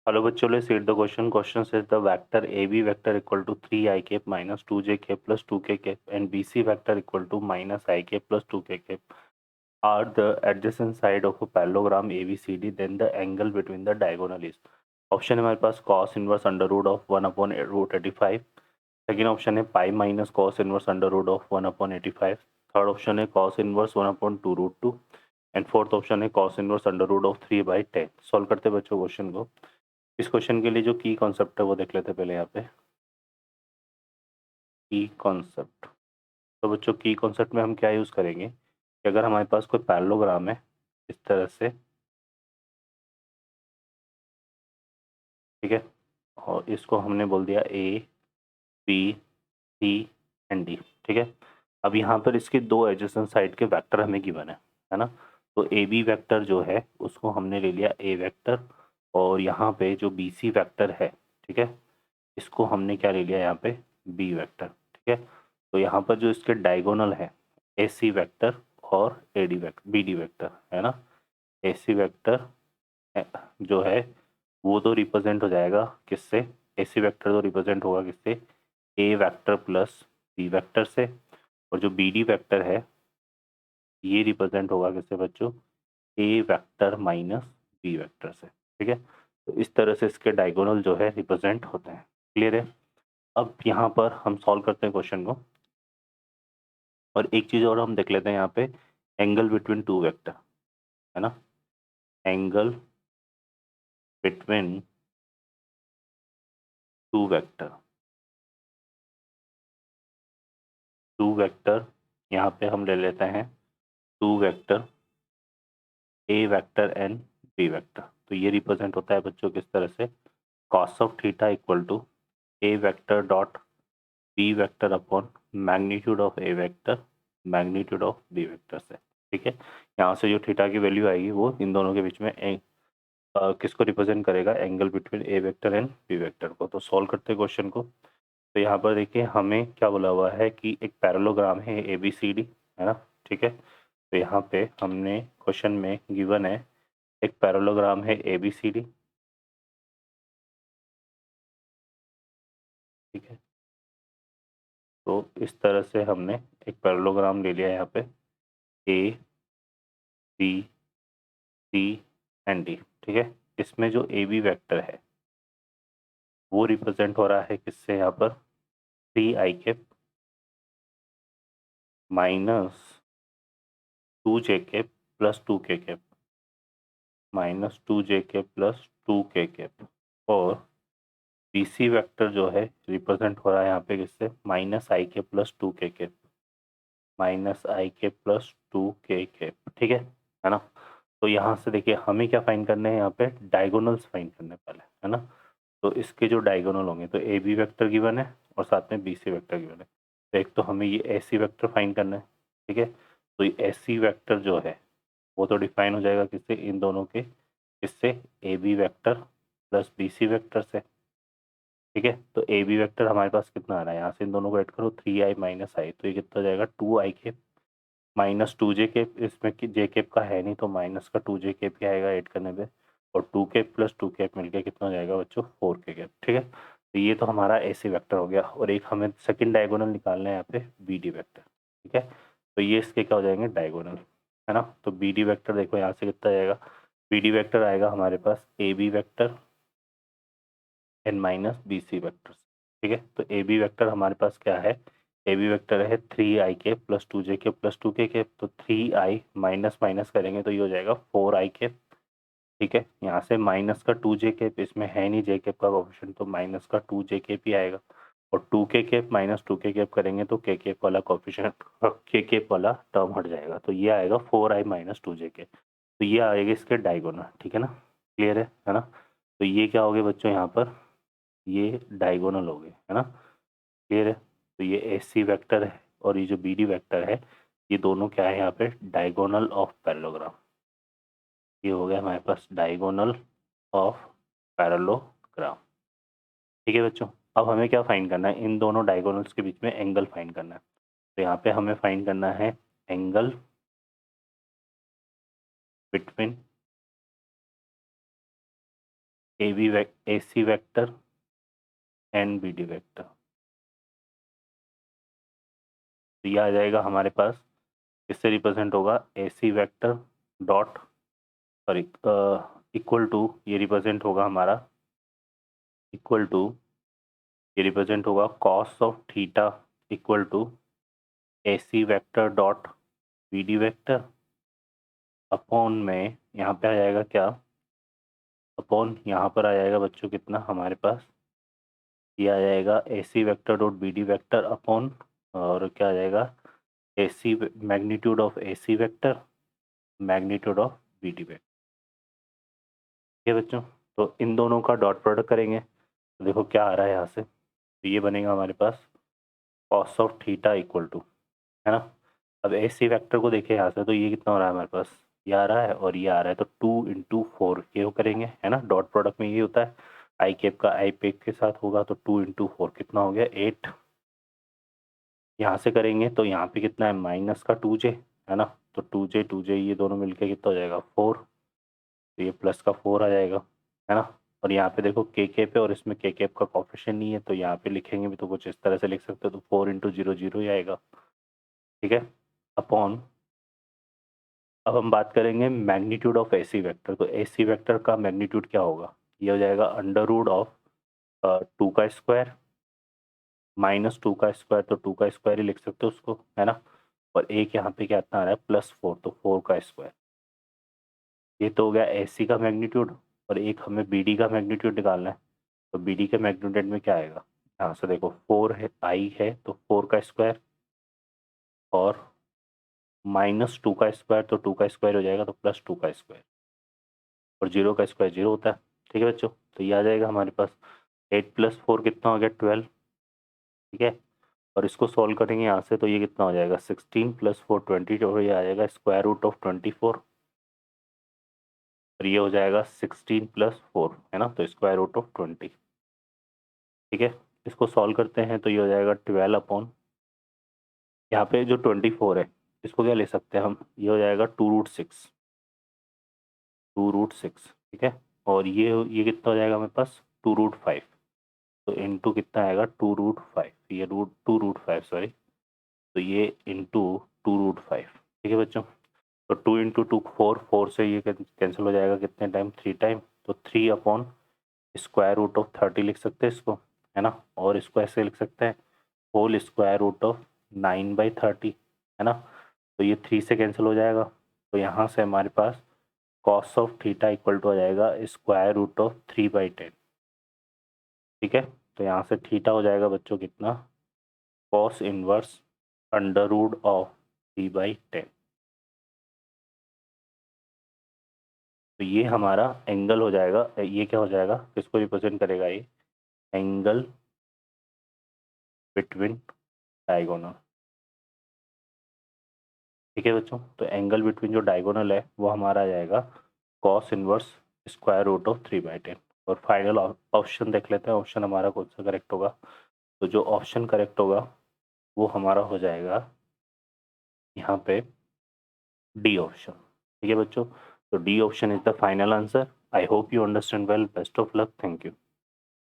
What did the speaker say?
Hello बच्चों, let's read the question. Question says the vector AB vector equal to 3i cap minus 2j cap plus 2k cap and BC vector equal to minus I cap plus 2k cap are the adjacent side of a parallelogram ABCD. Then the angle between the diagonal is. Option है हमारे पास cos inverse under root of 1/√85. Second option है pi minus cos inverse under root of 1/85. Third option है cos inverse 1/2√2 and fourth option है cos inverse under root of 3/10. Solve करते हैं बच्चों question को. इस क्वेश्चन के लिए जो की कॉन्सेप्ट है वो देख लेते हैं पहले यहाँ पे. की कॉन्सेप्ट. तो बच्चों की कॉन्सेप्ट में हम क्या यूज़ करेंगे कि अगर हमारे पास कोई पैरेललोग्राम है इस तरह से, ठीक है, और इसको हमने बोल दिया A B C and D, ठीक है. अब यहाँ पर इसके दो एडजेसेंट साइड के वेक्टर हमें गिवन है ना. तो ए बी वेक्टर जो है उसको हमने ले लिया ए वेक्टर, और यहाँ पे जो बी सी वेक्टर है, ठीक है, इसको हमने क्या ले लिया यहाँ पे बी वेक्टर, ठीक है. तो यहाँ पर जो इसके डायगोनल है ए सी वेक्टर और A D vector B D vector है ना. ए सी वेक्टर जो है वो तो रिप्रेजेंट हो जाएगा किससे, ए सी वेक्टर तो रिप्रेजेंट होगा किससे, ए वेक्टर प्लस बी वेक्टर से. और जो बी डी वेक्टर है ये रिप्रेजेंट होगा किससे बच्चों, ए वेक्टर माइनस बी वेक्टर से, ठीक है. तो इस तरह से इसके डायगोनल जो है रिप्रेजेंट होते हैं. क्लियर है. अब यहाँ पर हम सॉल्व करते हैं क्वेश्चन को, और एक चीज़ और हम देख लेते हैं यहाँ पे, एंगल बिटवीन टू वेक्टर है ना. Angle between two vector. Two vector यहाँ पे हम ले लेते हैं two vector A vector and B vector. तो ये रिप्रेजेंट होता है बच्चों किस तरह से, cos of theta equal to A vector dot B vector upon magnitude of A vector magnitude of B vector से, ठीक है. यहाँ से जो थीटा की वैल्यू आएगी वो इन दोनों के बीच में किसको रिप्रेजेंट करेगा, angle between A vector and B vector को. तो सॉल्व करते हैं क्वेश्चन को. तो यहाँ पर देखिए हमें क्या बोला हुआ है कि एक पैरेललोग्राम है ए बी सी डी है ना, ठीक है. तो यहाँ पे हमने क्वेश्चन में गिवन है एक पैरेललोग्राम है ए बी सी डी, ठीक है. तो इस तरह से हमने एक पैरेललोग्राम ले लिया यहाँ पे A B C and D, ठीक है. इसमें जो ए बी वेक्टर है वो रिप्रेजेंट हो रहा है किससे, यहाँ पर 3i cap minus 2j cap plus 2k cap minus 2j cap plus 2k cap. और बी सी वेक्टर जो है रिप्रेजेंट हो रहा है यहाँ पे किससे, माइनस आई के प्लस 2k कैप माइनस आई के प्लस 2k कैप, ठीक है ना. तो यहाँ से देखिए हमें क्या फाइंड करने हैं, यहाँ पे डायगोनल्स फाइंड करने पहले है ना. तो इसके जो डायगोनल होंगे तो ए बी वेक्टर गिवन है और साथ में बी सी वेक्टर गिवन है. तो एक तो हमें ये ए सी वेक्टर फाइंड करना है, ठीक है. तो ये ए सी वेक्टर जो है वो तो डिफाइन हो जाएगा किससे, इन दोनों के, किससे, A B vector plus B C vector से, ठीक है. तो ए बी वेक्टर हमारे पास कितना आ रहा है, यहाँ से इन दोनों को ऐड करो 3i माइनस आई, तो ये कितना हो जाएगा 2i cap minus 2j cap. इसमें कि जे कैप का है नहीं तो माइनस का 2j कैप ही आएगा ऐड करने पे, और 2 कैप प्लस 2 कैप मिलके कितना हो जाएगा बच्चों 4k कैप, ठीक है. तो ये तो हमारा ऐसे वेक्टर हो गया, और एक हमें सेकंड डायगोनल निकालना है यहाँ पे बी डी वेक्टर, ठीक है. तो ये इसके क्या हो जाएंगे डायगोनल है ना. तो बी डी वेक्टर देखो यहाँ से कितना जाएगा, बी डी वेक्टर आएगा हमारे पास A B vector and minus B C vector, ठीक है. तो ए बी वेक्टर हमारे पास क्या है, ए बी वेक्टर है 3i के प्लस 2j के प्लस 2k के. तो 3i माइनस माइनस करेंगे तो ये हो जाएगा 4i के, ठीक है. यहाँ से माइनस का 2j के, इसमें है नहीं जे केप का ऑप्शन, तो माइनस का 2j केप ही आएगा. और 2k cap minus 2k cap करेंगे तो k केप वाला कॉफिशेंट k केप वाला टर्म हट जाएगा. तो ये आएगा 4i माइनस 2j के. तो ये आएगा इसके डायगोनल, ठीक है ना. क्लियर है ना. तो ये क्या हो गया बच्चों, यहाँ पर ये डायगोनल हो गए है ना. क्लियर है. तो ये एस सी वेक्टर है और ये जो बी डी वेक्टर है ये दोनों क्या है यहाँ पे, डायगोनल ऑफ पैरेललोग्राम. ये हो गया हमारे पास डायगोनल ऑफ पैरेललोग्राम, ठीक है बच्चों. अब हमें क्या फाइंड करना है, इन दोनों डायगोनल्स के बीच में एंगल फाइंड करना है. तो यहाँ पे हमें फाइंड करना है angle between AC vector and BD vector. तो ये आ जाएगा हमारे पास, इससे रिप्रेजेंट होगा AC vector dot sorry equal to, ये रिप्रेजेंट होगा हमारा इक्वल टू, ये रिप्रेजेंट होगा cos of theta equal to AC vector dot BD vector upon में यहाँ पे आ जाएगा क्या, अपॉन यहाँ पर आ जाएगा बच्चों कितना हमारे पास, ये आ जाएगा AC vector dot BD vector upon, और क्या आ जाएगा AC magnitude of AC vector magnitude of BD vector. ठीक है बच्चों, तो इन दोनों का डॉट प्रोडक्ट करेंगे तो देखो क्या आ रहा है यहाँ से, तो ये बनेगा हमारे पास cos of theta equal to, है ना। अब AC वेक्टर को देखें यहाँ से, तो ये कितना हो रहा है हमारे पास, ये आ रहा है और ये आ रहा है, तो 2 इंटू 4 ये करेंगे, है ना। डॉट प्रोडक्ट में ये होता है, आई कैप का आई पेप के साथ होगा, तो 2 इंटू 4 कितना हो गया 8। यहाँ से करेंगे तो यहाँ पे कितना है माइनस का 2j, है ना, तो 2j ये दोनों मिलके कितना हो जाएगा 4, तो ये प्लस का 4 आ जाएगा, है ना। और यहाँ पे देखो के कैप है और इसमें के कैप का कॉफिशिएंट नहीं है, तो यहाँ पे लिखेंगे भी तो कुछ इस तरह से लिख सकते हो, तो 4 इंटू 0 0 ही आएगा। ठीक है, अपॉन, अब हम बात करेंगे मैग्नीट्यूड ऑफ AC वेक्टर, तो AC वेक्टर का मैग्नीट्यूड क्या होगा, ये हो जाएगा अंडर रूट ऑफ 2 का स्क्वायर माइनस 2 का स्क्वायर, तो 2 का स्क्वायर ही लिख सकते हो उसको, है ना। और एक यहाँ पे क्या इतना आ रहा है +4, तो 4 का स्क्वायर। ये तो हो गया AC का मैग्नीट्यूड, और एक हमें BD का मैग्नीट्यूड निकालना है, तो BD के मैग्नीट्यूड में क्या आएगा, यहाँ से देखो 4 है I है, तो 4 का स्क्वायर और माइनस 2 का स्क्वायर, तो 2 का स्क्वायर हो जाएगा, तो प्लस 2 का स्क्वायर, और 0 का स्क्वायर 0 होता है। ठीक है बच्चों, तो ये आ जाएगा हमारे पास 8 + 4 कितना हो गया 12। ठीक है, और इसको सॉल्व करेंगे यहाँ से, तो ये कितना हो जाएगा 16 + 4 20, और ये आ जाएगा स्क्वायर रूट ऑफ 24, और ये हो जाएगा 16 + 4, है ना, तो स्क्वायर रूट ऑफ 20। ठीक है, इसको सॉल्व करते हैं तो ये हो जाएगा 12 अपॉन, यहाँ पे जो 24 है इसको क्या ले सकते हैं हम, ये हो जाएगा 2√6, 2√6। ठीक है, और ये कितना हो जाएगा हमारे पास 2√5, तो इंटू कितना आएगा 2√5, ये 2√5 सॉरी, तो ये इंटू 2√5। ठीक है बच्चों, तो 2 इंटू 2 4, 4 से ये कैंसिल हो जाएगा कितने टाइम 3 टाइम, तो 3 अपॉन स्क्वायर रूट ऑफ 30 लिख सकते हैं इसको, है ना। और इसको ऐसे लिख सकते हैं होल स्क्वायर रूट ऑफ 9/30, है ना। तो ये 3 से कैंसिल हो जाएगा, तो यहाँ से हमारे पास cos of theta equal to आ जाएगा स्क्वायर रूट ऑफ 3/10। ठीक है, तो यहाँ से थीटा हो जाएगा बच्चों कितना, cos inverse under root of 3/10। तो ये हमारा एंगल हो जाएगा, ये क्या हो जाएगा, किसको रिप्रेजेंट करेगा, ये एंगल बिटवीन डायगोनल। ठीक है बच्चों, तो एंगल बिटवीन जो डायगोनल है वो हमारा आ जाएगा cos inverse square root of 3/10। और फाइनल ऑप्शन देख लेते हैं, ऑप्शन हमारा कौन सा करेक्ट होगा, तो जो ऑप्शन करेक्ट होगा वो हमारा हो जाएगा यहाँ पे डी ऑप्शन। ठीक है बच्चों, तो D option is the final answer. I hope you understand well, best of luck, thank you.